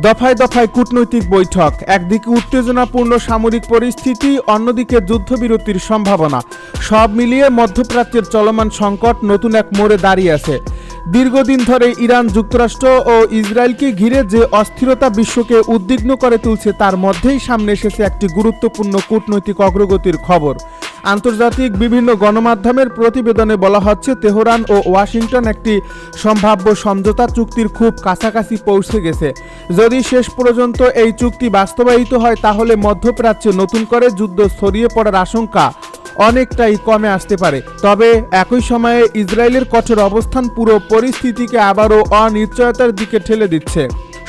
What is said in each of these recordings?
দফায় দফায় কূটনৈতিক বৈঠক, একদিকে উত্তেজনাপূর্ণ সামরিক পরিস্থিতি, অন্যদিকে যুদ্ধবিরতির সম্ভাবনা। সব মিলিয়ে মধ্যপ্রাচ্যের চলমান সংকট নতুন এক মোড়ে দাঁড়িয়ে আছে। দীর্ঘদিন ধরে ইরান, যুক্তরাষ্ট্র ও ইসরায়েলকে ঘিরে যে অস্থিরতা বিশ্বকে উদ্বিগ্ন করে তুলছে, তার মধ্যেই সামনে এসেছে একটি গুরুত্বপূর্ণ কূটনৈতিক অগ্রগতির খবর। আন্তর্জাতিক বিভিন্ন গণমাধ্যমের প্রতিবেদনে বলা হচ্ছে, তেহরান ও ওয়াশিংটন একটি সম্ভাব্য সমঝোতা চুক্তির খুব কাছাকাছি পৌঁছে গেছে। যদি শেষ পর্যন্ত এই চুক্তি বাস্তবায়িত হয়, তাহলে মধ্যপ্রাচ্যে নতুন করে যুদ্ধ ছড়িয়ে পড়ার আশঙ্কা অনেকটাই কমে আসতে পারে। তবে একই সময়ে ইসরায়েলের কঠোর অবস্থান পুরো পরিস্থিতিকে আবারও অনিশ্চয়তার দিকে ঠেলে দিচ্ছে।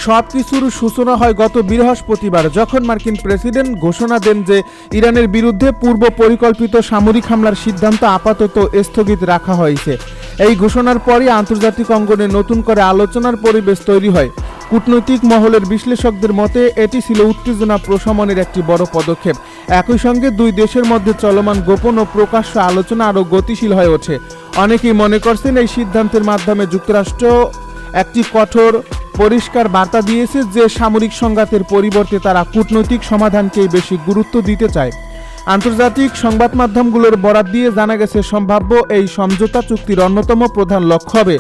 সবকিছুর সূচনা হয় গত বৃহস্পতিবার, যখন মার্কিন প্রেসিডেন্ট ঘোষণা দেন যে ইরানের বিরুদ্ধে পূর্ব পরিকল্পিত সামরিক হামলার সিদ্ধান্ত আপাতত স্থগিত রাখা হয়েছে। এই ঘোষণার পরই আন্তর্জাতিক অঙ্গনে নতুন করে আলোচনার পরিবেশ তৈরি হয়। কূটনৈতিক মহলের বিশ্লেষকদের মতে এটি ছিল উত্তেজনা প্রশমনের একটি বড় পদক্ষেপ। একই সঙ্গে দুই দেশের মধ্যে চলমান গোপন ও প্রকাশ্য আলোচনা আরও গতিশীল হয়ে ওঠে। অনেকেই মনে করছেন, এই সিদ্ধান্তের মাধ্যমে যুক্তরাষ্ট্র একটি কঠোর পরিষ্কার বার্তা দিয়েছে যে সামরিক সংঘাতের পরিবর্তে তারা কূটনৈতিক সমাধানকেই বেশি গুরুত্ব দিতে চায়। আন্তর্জাতিক সংবাদ মাধ্যমগুলোর বরাত দিয়ে জানা গেছে, সম্ভাব্য এই সমঝোতা চুক্তির অন্যতম প্রধান লক্ষ্য হবে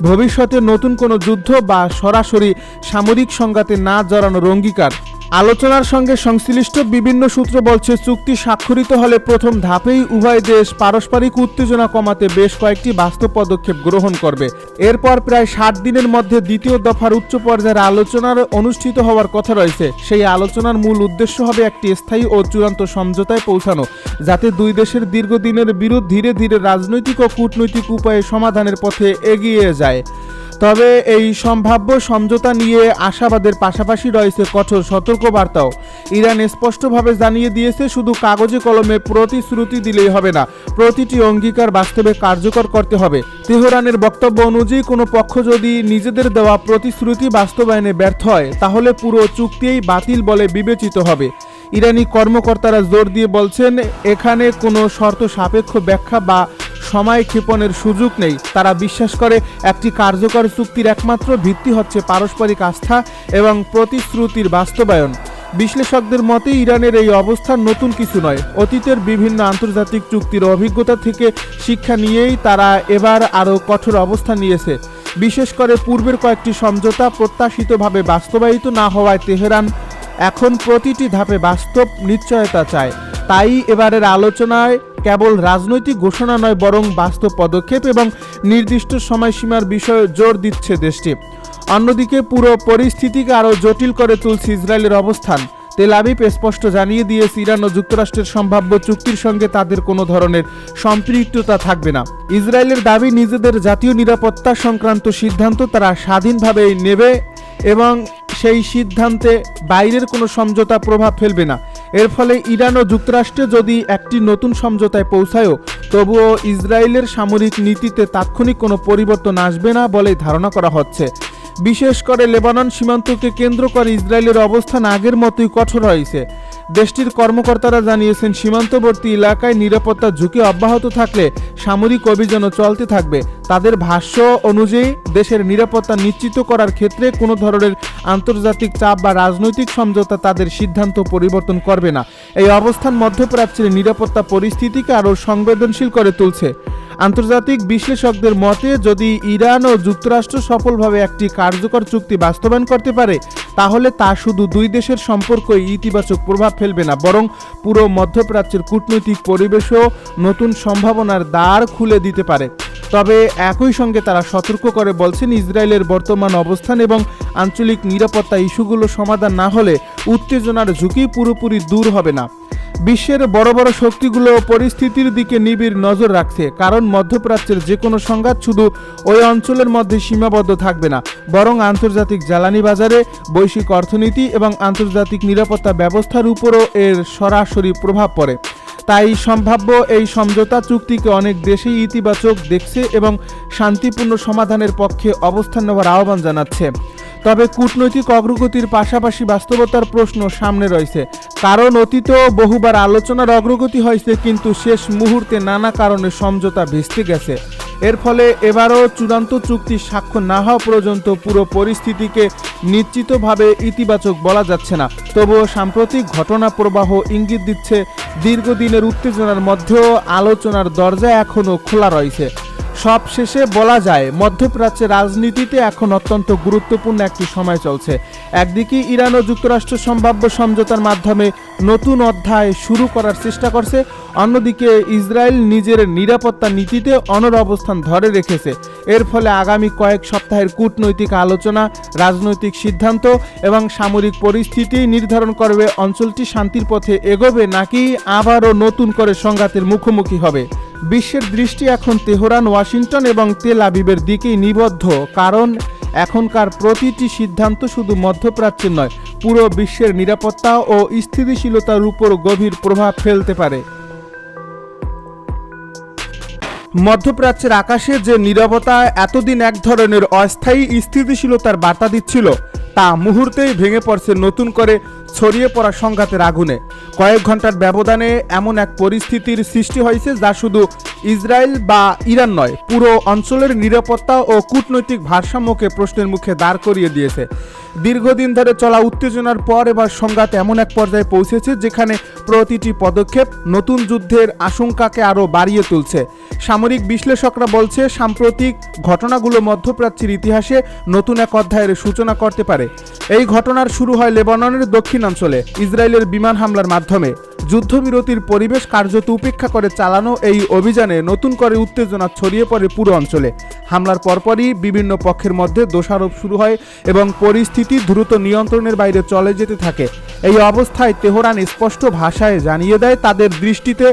ভবিষ্যতে নতুন কোনো যুদ্ধ বা সরাসরি সামরিক সংঘাতে না জড়ানোর অঙ্গীকার। আলোচনার সঙ্গে সংশ্লিষ্ট বিভিন্ন সূত্র বলছে, চুক্তি স্বাক্ষরিত হলে প্রথম ধাপেই উভয় দেশ পারস্পরিক উত্তেজনা কমাতে বেশ কয়েকটি বাস্তব পদক্ষেপ গ্রহণ করবে। এরপর প্রায় 60 দিনের মধ্যে দ্বিতীয় দফার উচ্চ পর্যায়ের আলোচনার অনুষ্ঠিত হওয়ার কথা রয়েছে। সেই আলোচনার মূল উদ্দেশ্য হবে একটি স্থায়ী ও চূড়ান্ত সমঝোতায় পৌঁছানো, যাতে দুই দেশের দীর্ঘদিনের বিরোধ ধীরে ধীরে রাজনৈতিক ও কূটনৈতিক উপায়ে সমাধানের পথে এগিয়ে যায়। তবে এই সম্ভাব্য সমঝোতা নিয়ে আশাবাদের পাশাপাশি রয়েছে কঠোর সতর্কবার্তাও। ইরান স্পষ্টভাবে জানিয়ে দিয়েছে, শুধু কাগজে কলমে প্রতিশ্রুতি দিলেই হবে না, প্রতিটি অঙ্গীকার বাস্তবে কার্যকর করতে হবে। তেহরানের বক্তব্য অনুযায়ী, কোনো পক্ষ যদি নিজেদের দেওয়া প্রতিশ্রুতি বাস্তবায়নে ব্যর্থ হয়, তাহলে পুরো চুক্তিই বাতিল বলে বিবেচিত হবে। ইরানি কর্মকর্তারা জোর দিয়ে বলছেন, এখানে কোনো শর্ত সাপেক্ষ ব্যাখ্যা বা সময় ক্ষেপণের সুযোগ নেই। তারা বিশ্বাস করে, একটি কার্যকর চুক্তির একমাত্র ভিত্তি হচ্ছে পারস্পরিক আস্থা এবং প্রতিশ্রুতির বাস্তবায়ন। বিশ্লেষকদের মতে ইরানের এই অবস্থান নতুন কিছু নয়। অতীতের বিভিন্ন আন্তর্জাতিক চুক্তির অভিজ্ঞতা থেকে শিক্ষা নিয়েই তারা এবার আরও কঠোর অবস্থান নিয়েছে। বিশেষ করে পূর্বের কয়েকটি সমঝোতা প্রত্যাশিতভাবে বাস্তবায়িত না হওয়ায় তেহরান এখন প্রতিটি ধাপে বাস্তব নিশ্চয়তা চায়। তাই এবারের আলোচনায় কেবল রাজনৈতিক ঘোষণা নয়, বরং বাস্তব পদক্ষেপ এবং নির্দিষ্ট সময়সীমার বিষয়ে জোর দিচ্ছে দেশটি। অন্যদিকে পুরো পরিস্থিতিকে আরও জটিল করে তুলছে ইসরায়েলের অবস্থান। তেল আবিব স্পষ্ট জানিয়ে দিয়েছে, ইরান ও যুক্তরাষ্ট্রের সম্ভাব্য চুক্তির সঙ্গে তাদের কোনো ধরনের সম্পৃক্ততা থাকবে না। ইসরায়েলের দাবি, নিজেদের জাতীয় নিরাপত্তা সংক্রান্ত সিদ্ধান্ত তারা স্বাধীনভাবেই নেবে এবং সেই সিদ্ধান্তে বাইরের কোনো সমঝোতা প্রভাব ফেলবে না। এর ফলে ইরান ও যুক্তরাষ্ট্র যদি একটি নতুন সমঝোতায় পৌঁছায়ও, তবুও ইসরায়েলের সামরিক নীতিতে তাৎক্ষণিক কোনো পরিবর্তন আসবে না বলে ধারণা করা হচ্ছে। বিশেষ করে লেবানন সীমান্তকে কেন্দ্র করে ইসরায়েলের অবস্থান আগের মতোই কঠোর হয়েছে। দেশটির কর্মকর্তারা জানিয়েছেন, সীমান্তবর্তী এলাকায় নিরাপত্তা ঝুঁকি অব্যাহত থাকলে সামরিক অভিযানও চলতে থাকবে। তাদের ভাষ্য অনুযায়ী, দেশের নিরাপত্তা নিশ্চিত করার ক্ষেত্রে কোনো ধরনের আন্তর্জাতিক চাপ বা রাজনৈতিক সমঝোতা তাদের সিদ্ধান্ত পরিবর্তন করবে না। এই অবস্থান মধ্যপ্রাচ্যের নিরাপত্তা পরিস্থিতিকে আরও সংবেদনশীল করে তুলছে। আন্তর্জাতিক বিশ্লেষকদের মতে, যদি ইরান ও যুক্তরাষ্ট্র সফলভাবে একটি কার্যকর চুক্তি বাস্তবায়ন করতে পারে, তাহলে তা শুধু দুই দেশের সম্পর্কই ইতিবাচক প্রভাব ফেলবে না, বরং পুরো মধ্যপ্রাচ্যের কূটনৈতিক পরিবেশও নতুন সম্ভাবনার দ্বার খুলে দিতে পারে। তবে একই সঙ্গে তারা সতর্ক করে বলছেন, ইসরায়েলের বর্তমান অবস্থান এবং আঞ্চলিক নিরাপত্তা ইস্যুগুলো সমাধান না হলে উত্তেজনার ঝুঁকি পুরোপুরি দূর হবে না। বিশ্বের বড় বড় শক্তিগুলো পরিস্থিতির দিকে নিবিড় নজর রাখছে, কারণ মধ্যপ্রাচ্যের যে কোনো সংঘাত শুধু ওই অঞ্চলের মধ্যে সীমাবদ্ধ থাকবে না, বরং আন্তর্জাতিক জ্বালানি বাজারে, বৈশ্বিক অর্থনীতি এবং আন্তর্জাতিক নিরাপত্তা ব্যবস্থার উপরও এর সরাসরি প্রভাব পড়ে। তাই সম্ভাব্য এই সমঝোতা চুক্তিকে অনেক দেশেই ইতিবাচক দেখছে এবং শান্তিপূর্ণ সমাধানের পক্ষে অবস্থান নেওয়ার আহ্বান জানাচ্ছে। তবে কূটনৈতিক অগ্রগতির পাশাপাশি বাস্তবতার প্রশ্ন সামনে রয়েছে, কারণ অতীতেও বহুবার আলোচনার অগ্রগতি হয়েছে, কিন্তু শেষ মুহূর্তে নানা কারণে সমঝোতা ভেস্তে গেছে। এর ফলে এবারও চূড়ান্ত চুক্তি স্বাক্ষর না হওয়া পর্যন্ত পুরো পরিস্থিতিকে নিশ্চিতভাবে ইতিবাচক বলা যাচ্ছে না। তবুও সাম্প্রতিক ঘটনা প্রবাহ ইঙ্গিত দিচ্ছে দীর্ঘদিনের উত্তেজনার মধ্যেও আলোচনার দরজা এখনও খোলা রয়েছে। সব শেষে বলা যায় মধ্যপ্রাচ্যের রাজনীতিতে এখন অত্যন্ত গুরুত্বপূর্ণ একটি সময় চলছে। একদিকে ইরান ও যুক্তরাষ্ট্র সম্ভাব্য সমঝোতার মাধ্যমে নতুন অধ্যায় শুরু করার চেষ্টা করছে, অন্যদিকে ইসরায়েল নিজের নিরাপত্তা নীতিতে অনড় অবস্থান ধরে রেখেছে। এর ফলে আগামী কয়েক সপ্তাহের কূটনৈতিক আলোচনা, রাজনৈতিক সিদ্ধান্ত এবং সামরিক পরিস্থিতি নির্ধারণ করবে অঞ্চলটি শান্তির পথে এগোবে নাকি আবারও নতুন করে সংঘাতের মুখোমুখি হবে। বিশ্বের দৃষ্টি এখন তেহরান, ওয়াশিংটন এবং তেল আবিবের দিকেই নিবদ্ধ, কারণ এখনকার প্রতিটি সিদ্ধান্ত শুধু মধ্যপ্রাচ্যের নয়, পুরো বিশ্বের নিরাপত্তা ও স্থিতিশীলতার উপর গভীর প্রভাব ফেলতে পারে। মধ্যপ্রাচ্যের আকাশে যে নীরবতা এতদিন এক ধরনের অস্থায়ী স্থিতিশীলতার বার্তা দিচ্ছিল, তা মুহূর্তেই ভেঙে পড়ছে নতুন করে ছড়িয়ে পড়া সংঘাতের আগুনে। কয়েক ঘন্টার ব্যবধানে এমন এক পরিস্থিতির সৃষ্টি হয়েছে যা শুধু ইসরায়েল বা ইরান নয়, পুরো অঞ্চলের নিরাপত্তা ও কূটনৈতিক ভারসাম্যকে প্রশ্নের মুখে দাঁড় করিয়ে দিয়েছে। দীর্ঘদিন ধরে চলা উত্তেজনার পর এবার সংঘাত এমন এক পর্যায়ে পৌঁছেছে যেখানে প্রতিটি পদক্ষেপ নতুন যুদ্ধের আশঙ্কাকে আরও বাড়িয়ে তুলছে। সামরিক বিশ্লেষকরা বলছে সাম্প্রতিক ঘটনাগুলো মধ্যপ্রাচ্যের ইতিহাসে নতুন এক অধ্যায়ের সূচনা করতে পারে। এই ঘটনার শুরু হয় লেবাননের দক্ষিণাঞ্চলে ইসরায়েলের বিমান হামলার মাধ্যমে। যুদ্ধবিরতির পরিবেশ কার্যত উপেক্ষা করে চালানো এই অভিযানে নতুন করে উত্তেজনা ছড়িয়ে পড়ে পুরো অঞ্চলে। হামলার পরপরই বিভিন্ন পক্ষের মধ্যে দোষারোপ শুরু হয় এবং পরিস্থিতি দ্রুত নিয়ন্ত্রণের বাইরে চলে যেতে থাকে। এই অবস্থায় তেহরান স্পষ্ট ভাষায় জানিয়ে দেয় তাদের দৃষ্টিতে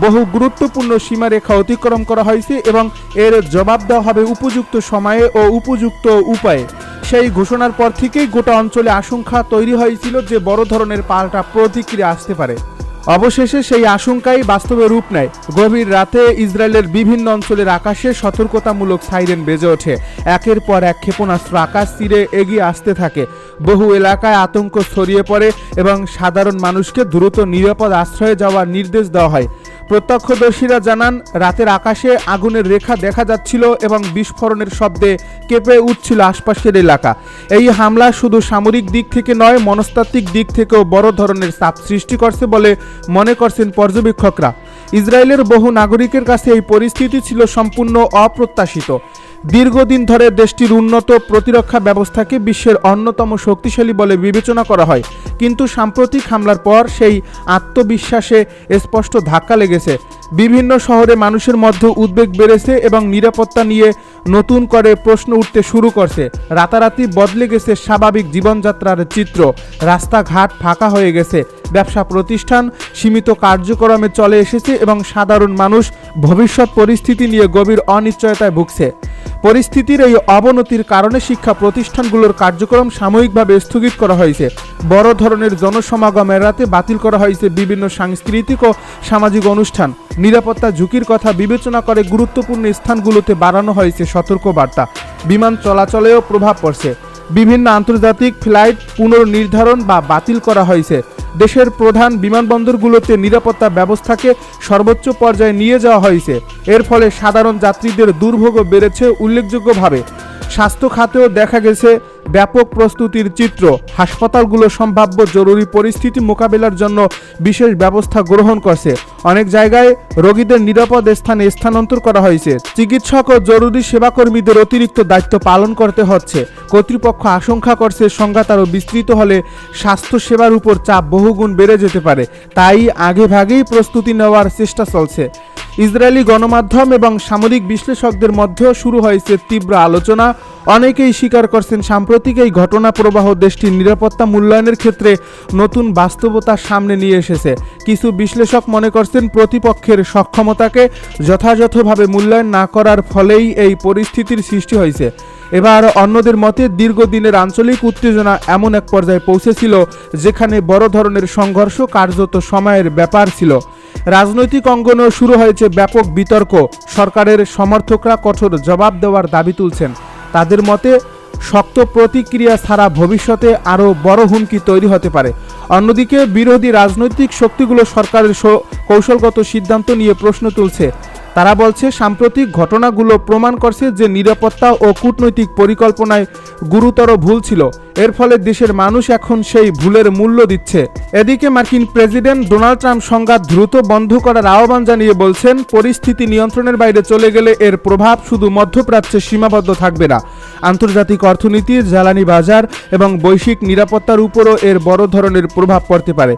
বহু গুরুত্বপূর্ণ সীমারেখা অতিক্রম করা হয়েছে এবং এর জবাব দেওয়া হবে উপযুক্ত সময়ে ও উপযুক্ত উপায়ে। সেই ঘোষণার পর থেকেই গোটা অঞ্চলে আশঙ্কা তৈরি হয়েছিল যে বড় ধরনের পাল্টা প্রতিক্রিয়া আসতে পারে। অবশেষে সেই আশঙ্কাই বাস্তবে রূপ নেয়। গভীর রাতে ইসরায়েলের বিভিন্ন অঞ্চলের আকাশে সতর্কতামূলক সাইরেন বেজে ওঠে। একের পর এক ক্ষেপণাস্ত্র আকাশ তীরে এগিয়ে আসতে থাকে। বহু এলাকায় আতঙ্ক ছড়িয়ে পড়ে এবং সাধারণ মানুষকে দ্রুত নিরাপদ আশ্রয়ে যাওয়ার নির্দেশ দেওয়া হয়। প্রত্যক্ষদর্শীরা জানান রাতের আকাশে আগুনের রেখা দেখা যাচ্ছিল এবং বিস্ফোরণের শব্দে কেঁপে উঠছিল আশপাশের এলাকা। এই হামলা শুধু সামরিক দিক থেকে নয়, মনস্তাত্ত্বিক দিক থেকেও বড় ধরনের চাপ সৃষ্টি করছে বলে মনে করছেন পর্যবেক্ষকরা। ইসরায়েলের বহু নাগরিকের কাছে এই পরিস্থিতি ছিল সম্পূর্ণ অপ্রত্যাশিত। দীর্ঘদিন ধরে দেশটির উন্নত প্রতিরক্ষা ব্যবস্থাকে বিশ্বের অন্যতম শক্তিশালী বলে বিবেচনা করা হয়, কিন্তু সাম্প্রতিক হামলার পর সেই আত্মবিশ্বাসে স্পষ্ট ধাক্কা লেগেছে। বিভিন্ন শহরে মানুষের মধ্যে উদ্বেগ বেড়েছে এবং নিরাপত্তা নিয়ে নতুন করে প্রশ্ন উঠতে শুরু করছে। রাতারাতি বদলে গেছে স্বাভাবিক জীবনযাত্রার চিত্র। রাস্তাঘাট ফাঁকা হয়ে গেছে, ব্যবসা প্রতিষ্ঠান সীমিত কার্যক্রমে চলে এসেছে এবং সাধারণ মানুষ ভবিষ্যৎ পরিস্থিতি নিয়ে গভীর অনিশ্চয়তায় ভুগছে। পরিস্থিতির এই অবনতির কারণে শিক্ষা প্রতিষ্ঠানগুলোর কার্যক্রম সাময়িকভাবে স্থগিত করা হয়েছে। বড় ধরনের জনসমাগম এড়াতে বাতিল করা হয়েছে বিভিন্ন সাংস্কৃতিক ও সামাজিক অনুষ্ঠান। নিরাপত্তা ঝুঁকির কথা বিবেচনা করে গুরুত্বপূর্ণ স্থানগুলোতে বাড়ানো হয়েছে সতর্কবার্তা। বিমান চলাচলেও প্রভাব পড়ছে। বিভিন্ন আন্তর্জাতিক ফ্লাইট পুনর্নির্ধারণ বা বাতিল করা হয়েছে। দেশের প্রধান বিমানবন্দরগুলোতে নিরাপত্তা ব্যবস্থাকে সর্বোচ্চ পর্যায়ে নিয়ে যাওয়া হয়েছে। এর ফলে সাধারণ যাত্রীদের দুর্ভোগও বেড়েছে উল্লেখযোগ্যভাবে। স্বাস্থ্য খাতেও দেখা গেছে ব্যাপক প্রস্তুতির চিত্র। হাসপাতালগুলো সম্ভাব্য জরুরি পরিস্থিতি মোকাবেলার জন্য বিশেষ ব্যবস্থা গ্রহণ করছে। অনেক জায়গায় রোগীদের নিরাপদ স্থানে স্থানান্তর করা হয়েছে। চিকিৎসক ও জরুরি সেবাকর্মীদের অতিরিক্ত দায়িত্ব পালন করতে হচ্ছে। কর্তৃপক্ষ আশঙ্কা করছে সংঘাত আরও বিস্তৃত হলে স্বাস্থ্য সেবার উপর চাপ বহুগুণ বেড়ে যেতে পারে, তাই আগেভাগেই প্রস্তুতি নেওয়ার চেষ্টা চলছে। ইসরায়েলি গণমাধ্যম এবং সামরিক বিশ্লেষকদের মধ্যেও শুরু হয়েছে তীব্র আলোচনা। অনেকেই স্বীকার করছেন সাম্প্রতিক এই ঘটনা প্রবাহ দেশটির নিরাপত্তা মূল্যায়নের ক্ষেত্রে নতুন বাস্তবতার সামনে নিয়ে এসেছে। কিছু বিশ্লেষক মনে করছেন প্রতিপক্ষের সক্ষমতাকে যথাযথভাবে মূল্যায়ন না করার ফলেই এই পরিস্থিতির সৃষ্টি হয়েছে। এবার অন্যদের মতে দীর্ঘদিনের আঞ্চলিক উত্তেজনা এমন এক পর্যায়ে পৌঁছেছিল যেখানে বড় ধরনের সংঘর্ষ কার্যত সময়ের ব্যাপার ছিল। রাজনৈতিক অঙ্গনেও শুরু হয়েছে ব্যাপক বিতর্ক। সরকারের সমর্থকরা কঠোর জবাব দেওয়ার দাবি তুলছেন। তাদের মতে শক্ত প্রতিক্রিয়া ছাড়া ভবিষ্যতে আরও বড় হুমকি তৈরি হতে পারে। অন্যদিকে বিরোধী রাজনৈতিক শক্তিগুলো সরকারের কৌশলগত সিদ্ধান্ত নিয়ে প্রশ্ন তুলছে। তারা বলছে সাম্প্রতিক ঘটনাগুলো প্রমাণ করছে যে নিরাপত্তা ও কূটনৈতিক পরিকল্পনায় গুরুতর ভুল ছিল। এর ফলে দেশের মানুষ এখন সেই ভুলের মূল্য দিচ্ছে। এদিকে মার্কিন প্রেসিডেন্ট ডোনাল্ড ট্রাম্প সংঘাত দ্রুত বন্ধ করার আহ্বান জানিয়ে বলছেন, পরিস্থিতি নিয়ন্ত্রণের বাইরে চলে গেলে এর প্রভাব শুধু মধ্যপ্রাচ্যে সীমাবদ্ধ থাকবে না, আন্তর্জাতিক অর্থনীতি, জ্বালানি বাজার এবং বৈশ্বিক নিরাপত্তার উপরও এর বড় ধরনের প্রভাব পড়তে পারে।